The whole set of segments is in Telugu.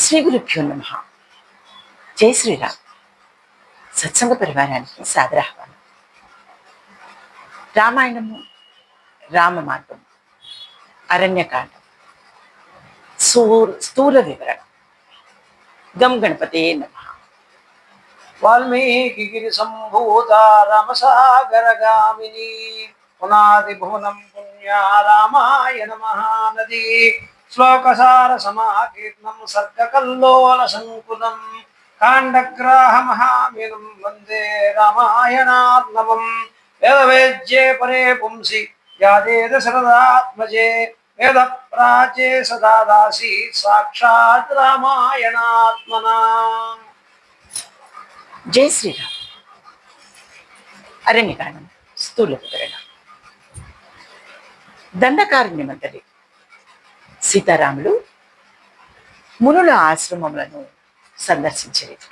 శ్రీ గురుభ్యో నమః. జై శ్రీరామ్. సత్సంగ పరివారానికి సాదరాహ్వానం. రామాయణము, రామ మార్గం, అరణ్యకాండం, స్థూల వివరణ. గం గణపతే నమః. వాల్మీకి సంభూత రామసాగరగామిని పునాది భువనం పుణ్యా రామాయణ మహానది శ్లోకసార సమాకీర్ణం సర్గకల్లోల సంకులం కాండగ్రాహ మహామినం వందే రామాయణార్ణవం వేదవేద్యే పరే పుంసి యాదేద శరదాత్మజే వేద ప్రాచే సదా దాసి సాక్షాత్ రామాయణాత్మనా. జై శ్రీరామ్. అరణ్యకాండం, స్థూల వివరణ. దండకారణ్యమంతటి సీతారాములు మునుల ఆశ్రమములను సందర్శించలేదు.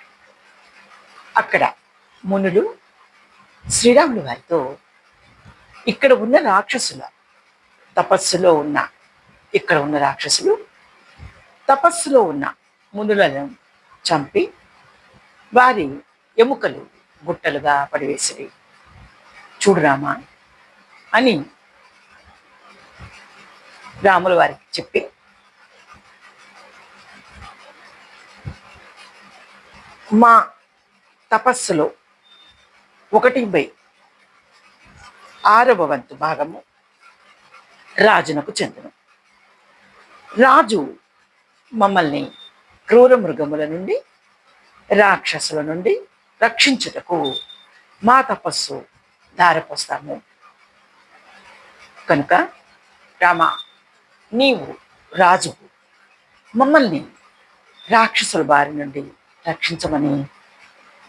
అక్కడ మునులు శ్రీరాములు వారితో ఇక్కడ ఉన్న రాక్షసుల తపస్సులో ఉన్న ఇక్కడ ఉన్న రాక్షసులు తపస్సులో ఉన్న మునులను చంపి వారి ఎముకలు గుట్టలుగా పడివేసిరి. చూడు రామా అని రాముల వారికి చెప్పి మా తపస్సులో 1/6 వంతు భాగము రాజునకు చెందును. రాజు మమ్మల్ని క్రూర మృగముల నుండి రాక్షసుల నుండి రక్షించుటకు మా తపస్సు ధారపోస్తాము. కనుక రామ, నీవు రాజువు, మమ్మల్ని రాక్షసుల బారి నుండి రక్షించమని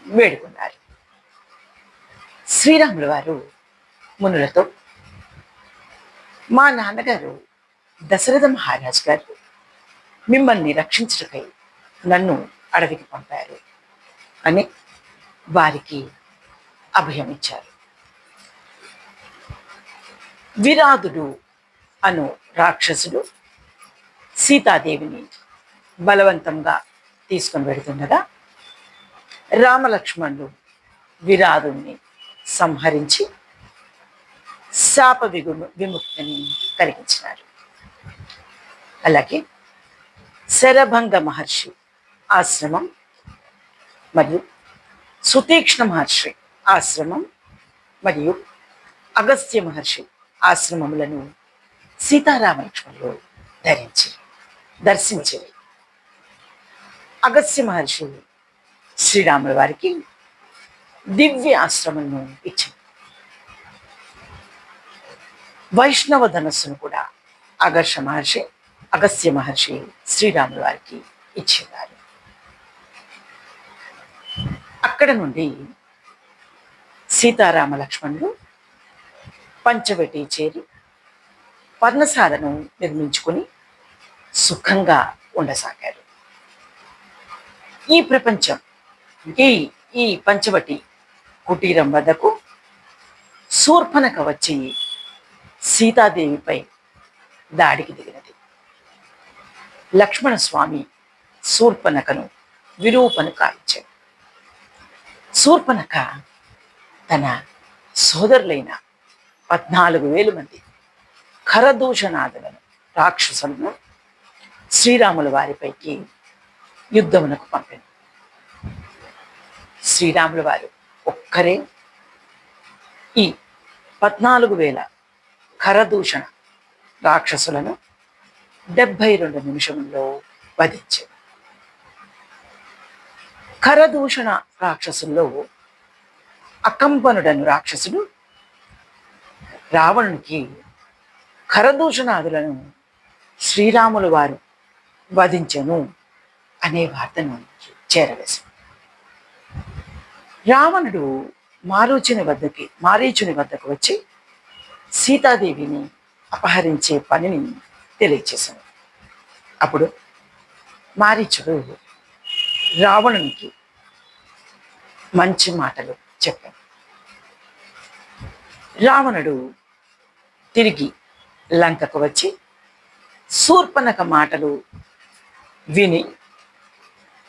వేడుకున్నారు. శ్రీరాముల వారు మునులతో, మా నాన్నగారు దశరథ మహారాజు గారు మిమ్మల్ని రక్షించుటకై నన్ను అడవికి పంపారు అని వారికి అభయం ఇచ్చారు. విరాధుడు అను రాక్షసుడు సీతాదేవిని బలవంతంగా తీసుకొని వెళుతుండగా రామలక్ష్మణులు విరాధుడిని సంహరించి శాప విముక్తిని కలిగించినారు. అలాగే శరభంగ మహర్షి ఆశ్రమం మరియు సుతీక్ష్ణ మహర్షి ఆశ్రమం మరియు అగస్త్య మహర్షి ఆశ్రమములను సీతారామలక్ష్మణులు దర్శించారు. అగస్త్య మహర్షి శ్రీరాముల వారికి దివ్య ఆశ్రమంను ఇచ్చింది. వైష్ణవ ధనస్సును కూడా అగస్త్య మహర్షి శ్రీరాముల వారికి ఇచ్చేవారు. అక్కడ నుండి సీతారామ లక్ష్మణులు పంచవటి చేరి పర్ణశాలను నిర్మించుకొని సుఖంగా ఉండసాగారు. ఈ ప్రపంచం ఈ పంచవటి కుటీరం వద్దకు శూర్పణఖ వచ్చి సీతాదేవిపై దాడికి దిగినది. లక్ష్మణస్వామి శూర్పణఖను విరూపను కాల్చాడు. శూర్పణఖ తన సోదరులైన 14,000 మంది ఖరదూషణాదులను రాక్షసులను శ్రీరాముల వారిపైకి యుద్ధమునకు పంపారు. శ్రీరాముల వారు ఒక్కరే ఈ 14,000 ఖరదూషణ రాక్షసులను 72 నిమిషంలో వధించారు. ఖరదూషణ రాక్షసుల్లో అకంపనుడను రాక్షసుడు రావణునికి ఖరదూషణాదులను శ్రీరాముల వారు వధించెను అనే వార్తను చేరవేశాడు. రావణుడు మారీచుని వద్దకు వచ్చి సీతాదేవిని అపహరించే పనిని తెలియచేశాడు. అప్పుడు మారీచుడు రావణునికి మంచి మాటలు చెప్పాడు. రావణుడు తిరిగి లంకకు వచ్చి శూర్పణఖ మాటలు విని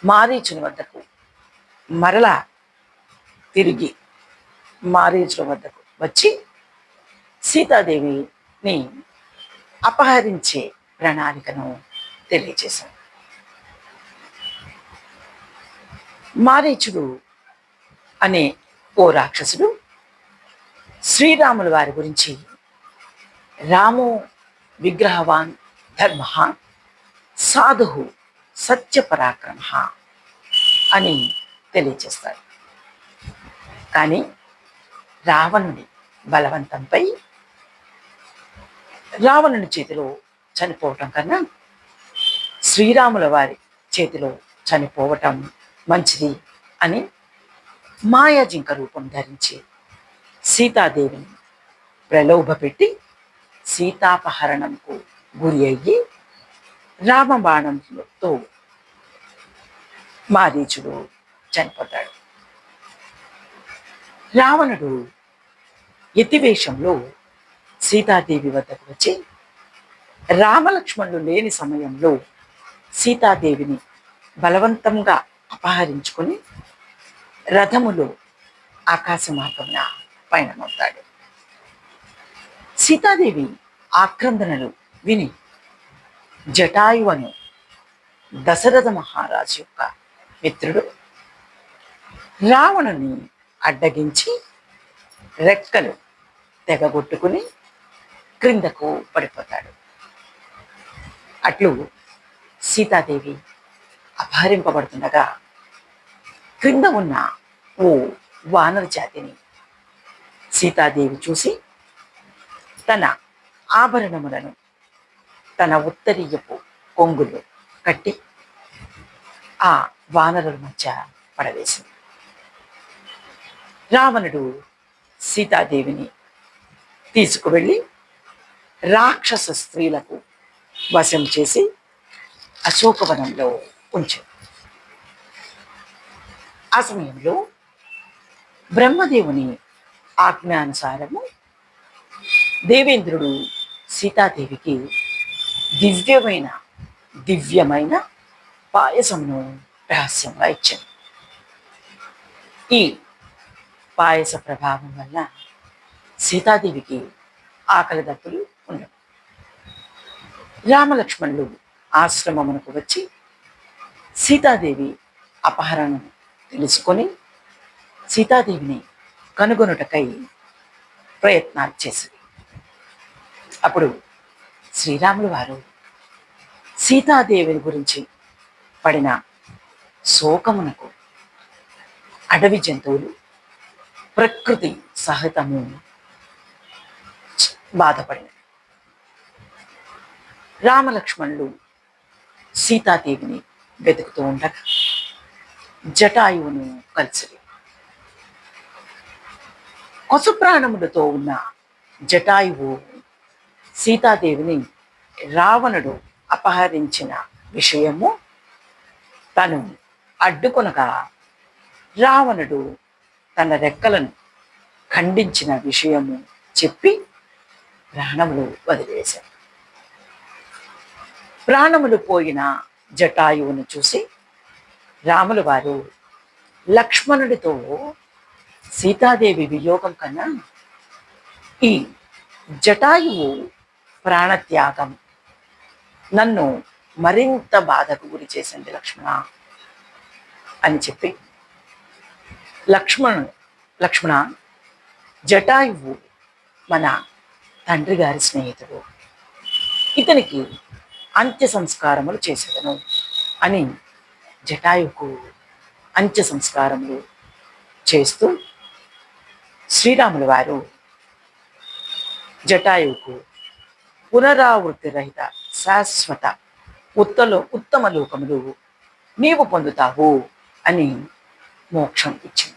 మారీచుని వద్దకు మరలా తిరిగి మారీచుల వద్దకు వచ్చి సీతాదేవిని అపహరించే ప్రణాళికను తెలియజేశాడు. మారీచుడు అనే ఓ రాక్షసుడు శ్రీరాముల వారి గురించి రామో విగ్రహవాన్ ధర్మ సాధు సత్యపరాక్రమ అని తెలియజేస్తాడు. కానీ రావణుడి బలవంతంపై రావణుని చేతిలో చనిపోవటం కన్నా శ్రీరాముల వారి చేతిలో చనిపోవటం మంచిది అని మాయాజింక రూపం ధరించి సీతాదేవిని ప్రలోభపెట్టి సీతాపహరణంకు గురి అయ్యి రామబాణంతో మారీచుడు చనిపోతాడు. రావణుడు యతివేషంలో సీతాదేవి వద్దకు వచ్చి రామలక్ష్మణులు లేని సమయంలో సీతాదేవిని బలవంతంగా అపహరించుకొని రథములో ఆకాశ మార్గమున పయనమవుతాడు. సీతాదేవి ఆక్రందనలు విని జటాయువను దశరథ మహారాజు యొక్క మిత్రుడు రావణుని అడ్డగించి రెక్కలు తెగగొట్టుకుని క్రిందకు పడిపోతాడు. అట్లు సీతాదేవి అపహరింపబడుతుండగా క్రింద ఉన్న ఓ వానర జాతిని సీతాదేవి చూసి తన ఆభరణములను తన ఉత్తరీయపు కొంగులు కట్టి ఆ వానరుల మధ్య పడవేసింది. రావణుడు సీతాదేవిని తీసుకువెళ్ళి రాక్షస స్త్రీలకు వశం చేసి అశోకవనంలో ఉంచాడు. ఆ సమయంలో బ్రహ్మదేవుని ఆజ్ఞానుసారము దేవేంద్రుడు సీతాదేవికి దివ్యమైన పాయసమును రహస్యంగా ఇచ్చాడు. ఈ పాయస ప్రభావం వల్ల సీతాదేవికి ఆకలి దప్పులు ఉండవు. రామలక్ష్మణులు ఆశ్రమమునకు వచ్చి సీతాదేవి అపహరణం తెలుసుకొని సీతాదేవిని కనుగొనుటకై ప్రయత్నాలు చేసింది. అప్పుడు శ్రీరాములు వారు సీతాదేవిని గురించి పడిన శోకమునకు అడవి జంతువులు ప్రకృతి సహితము బాధపడిన రామలక్ష్మణులు సీతాదేవిని వెతుకుతూ ఉండగా జటాయువును కలిసి కొసప్రాణములతో ఉన్న జటాయువు సీతాదేవిని రావణుడు అపహరించిన విషయము తను అడ్డుకొనగా రావణుడు తన రెక్కలను ఖండించిన విషయము చెప్పి ప్రాణములు వదిలేశాడు. ప్రాణములు పోయిన జటాయువును చూసి రాముల వారు లక్ష్మణుడితో సీతాదేవి వియోగం కన్నా ఈ జటాయువు ప్రాణత్యాగం నన్ను మరింత బాధకు గురి చేసింది లక్ష్మణ అని చెప్పి లక్ష్మణ జటాయువు మన తండ్రి గారి స్నేహితుడు, ఇతనికి అంత్య సంస్కారములు చేసేదను అని జటాయువుకు అంత్య సంస్కారములు చేస్తూ శ్రీరాముల వారు జటాయువుకు పునరావృత్తి రహిత శాశ్వత ఉత్తమ లోకములు నీవు పొందుతావు అని మోక్షం ఇచ్చింది.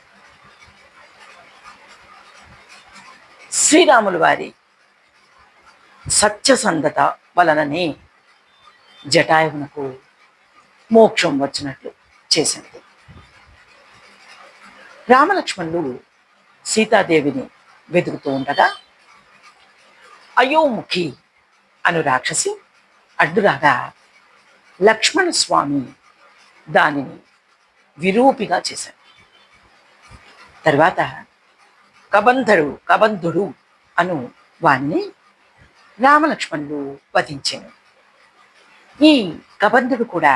శ్రీరాముల వారి సత్యసంధత వలననే జటాయువునకు మోక్షం వచ్చినట్లు చేసింది. రామలక్ష్మణులు సీతాదేవిని వెతుకుతూ ఉండగా అయోముఖి అను రాక్షసి అడ్డురాగా లక్ష్మణ స్వామి దానిని విరూపిగా చేశాడు. తర్వాత కబంధుడు అను వాణ్ణి రామలక్ష్మణులు వధించాను. ఈ కబంధుడు కూడా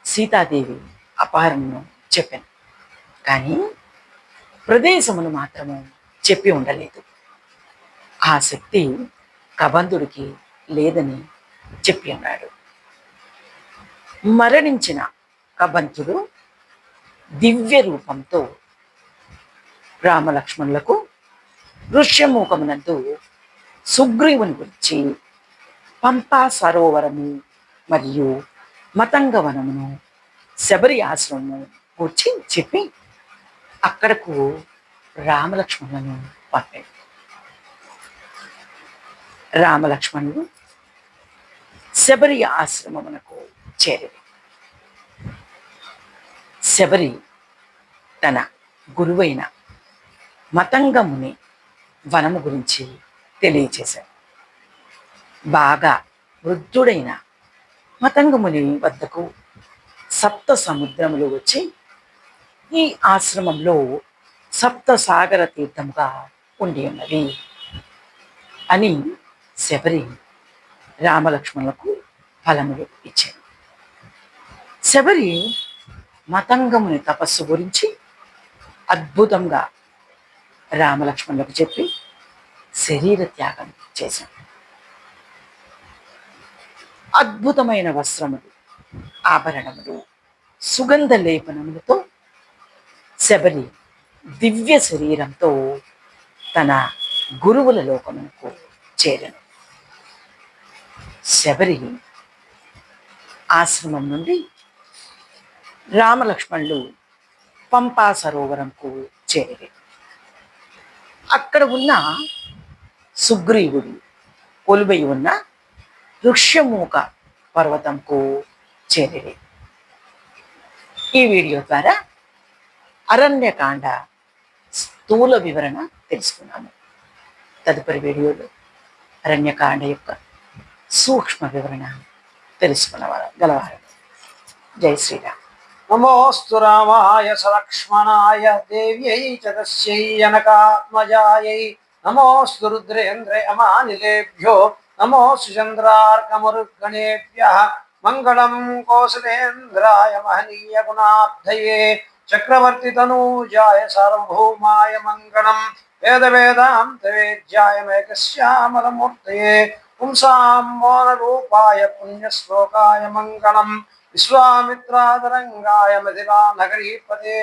సీతాదేవి అపహరణను చెప్పాను, కానీ ప్రదేశమును మాత్రము చెప్పి ఉండలేదు. ఆ శక్తి కబంధుడికి లేదని చెప్పి అన్నాడు. మరణించిన కబంధుడు దివ్య రూపంతో రామలక్ష్మణులకు ఋష్యమూకమునందు సుగ్రీవుని గురించి పంపా సరోవరము మరియు మతంగవనమును శబరి ఆశ్రమము కూర్చి చెప్పి అక్కడకు రామలక్ష్మణులను పంపాడు. రామలక్ష్మణులు శబరి ఆశ్రమమునకు చేరి శబరి తన గురువైన మతంగముని వనము గురించి తెలియచేశాడు. బాగా వృద్ధుడైన మతంగముని వద్దకు సప్త సముద్రములు వచ్చి ఈ ఆశ్రమంలో సప్త సాగర తీర్థముగా ఉండి ఉన్నది అని శబరి రామలక్ష్మణులకు ఫలములు ఇచ్చాడు. శబరి మతంగముని తపస్సు గురించి అద్భుతంగా రామలక్ష్మణులకు చెప్పి శరీర త్యాగం చేశాడు. అద్భుతమైన వస్త్రములు, ఆభరణములు, సుగంధ లేపనములతో శబరి దివ్య శరీరంతో తన గురువుల లోకమునకు చేరను. శబరి ఆశ్రమం నుండి రామలక్ష్మణులు పంపా సరోవరంకు చేరి అక్కడ ఉన్న సుగ్రీవుడు కొలువై ఉన్న ఋష్యమూక పర్వతంకు చేరి ఈ వీడియో ద్వారా అరణ్యకాండ స్థూల వివరణ తెలుసుకున్నాము. తదుపరి వీడియోలో అరణ్యకాండ యొక్క సూక్ష్మ వివరణ తెలుసుకునగలవారు. జై శ్రీరామ్. నమోస్తు రామాయ సలక్ష్మణాయ దేవ్యై చ తస్యై జనకాత్మజాయై నమోస్తు రుద్రేంద్రయమానిలేభ్యో నమోస్తు చంద్రార్కమరుద్గణేభ్యః మంగళం కౌసలేంద్రాయ మహనీయ గుణాబ్ధయే చక్రవర్తి తనూజాయ సార్వభౌమాయ మంగళం వేద వేదాంత వేద్యాయ మేఘశ్యామలమూర్తయే పుంసాం మోనరూపాయ పుణ్యశ్లోకాయ మంగళం విశ్వామిత్రాదరంగాయ మధిరా నగరీపతే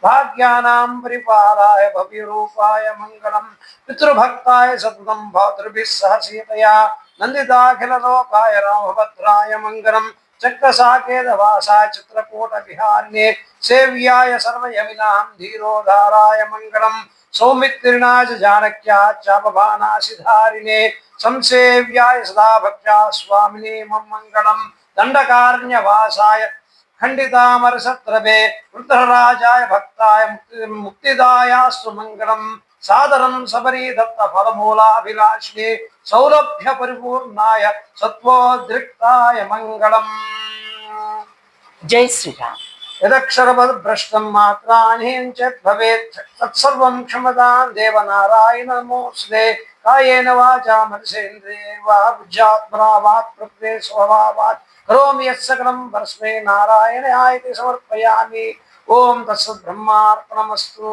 భాగ్యానాం పరిపాలాయ భవ్యరూపాయ మంగళం పితృభక్తాయ సతతం భాతృభిः సహ సీతయా నందితాఖిల లోకాయ రామభద్రాయ మంగళం చక్రసాకేతవాసాయ చిత్రకూట విహారిణే సేవ్యాయ సర్వయమినాం ధీరోధారాయ మంగళం సౌమిత్రిణాయ జానక్యా చాపబాణాసిధారిణే సంసేవ్యాయ సదా భక్త్యా స్వామినే మంగళం దండకారణ్యవాసాయ ఖండితామరసత్రభే వృద్ధరాజాయ భక్తాయ ముక్తిదాయాస్తు మంగళం సాదరం శబరీ దత్త ఫలమూలాభిలాషినే సౌరభ్య పరిపూర్ణాయ సత్వోద్రిక్తాయ మంగళం. జై శ్రీరామ్. యదక్షరపదభ్రష్టం మాత్రాన్హీనం చేత్ భవేత్ తత్సర్వం క్షమతాం దేవనారాయణ నమోస్తుతే కాయేన వాచా మనసేంద్రియైర్వా బుద్ధ్యాత్మనా వాక్ ప్రకృతే స్వభావాత్ కరోమి యత్సకలం పరస్మై నారాయణాయేతి సమర్పయామి. ఓం తత్సత్ బ్రహ్మార్పణమస్తు.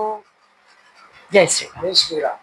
జై శ్రీరామ్. జై శ్రీరామ్.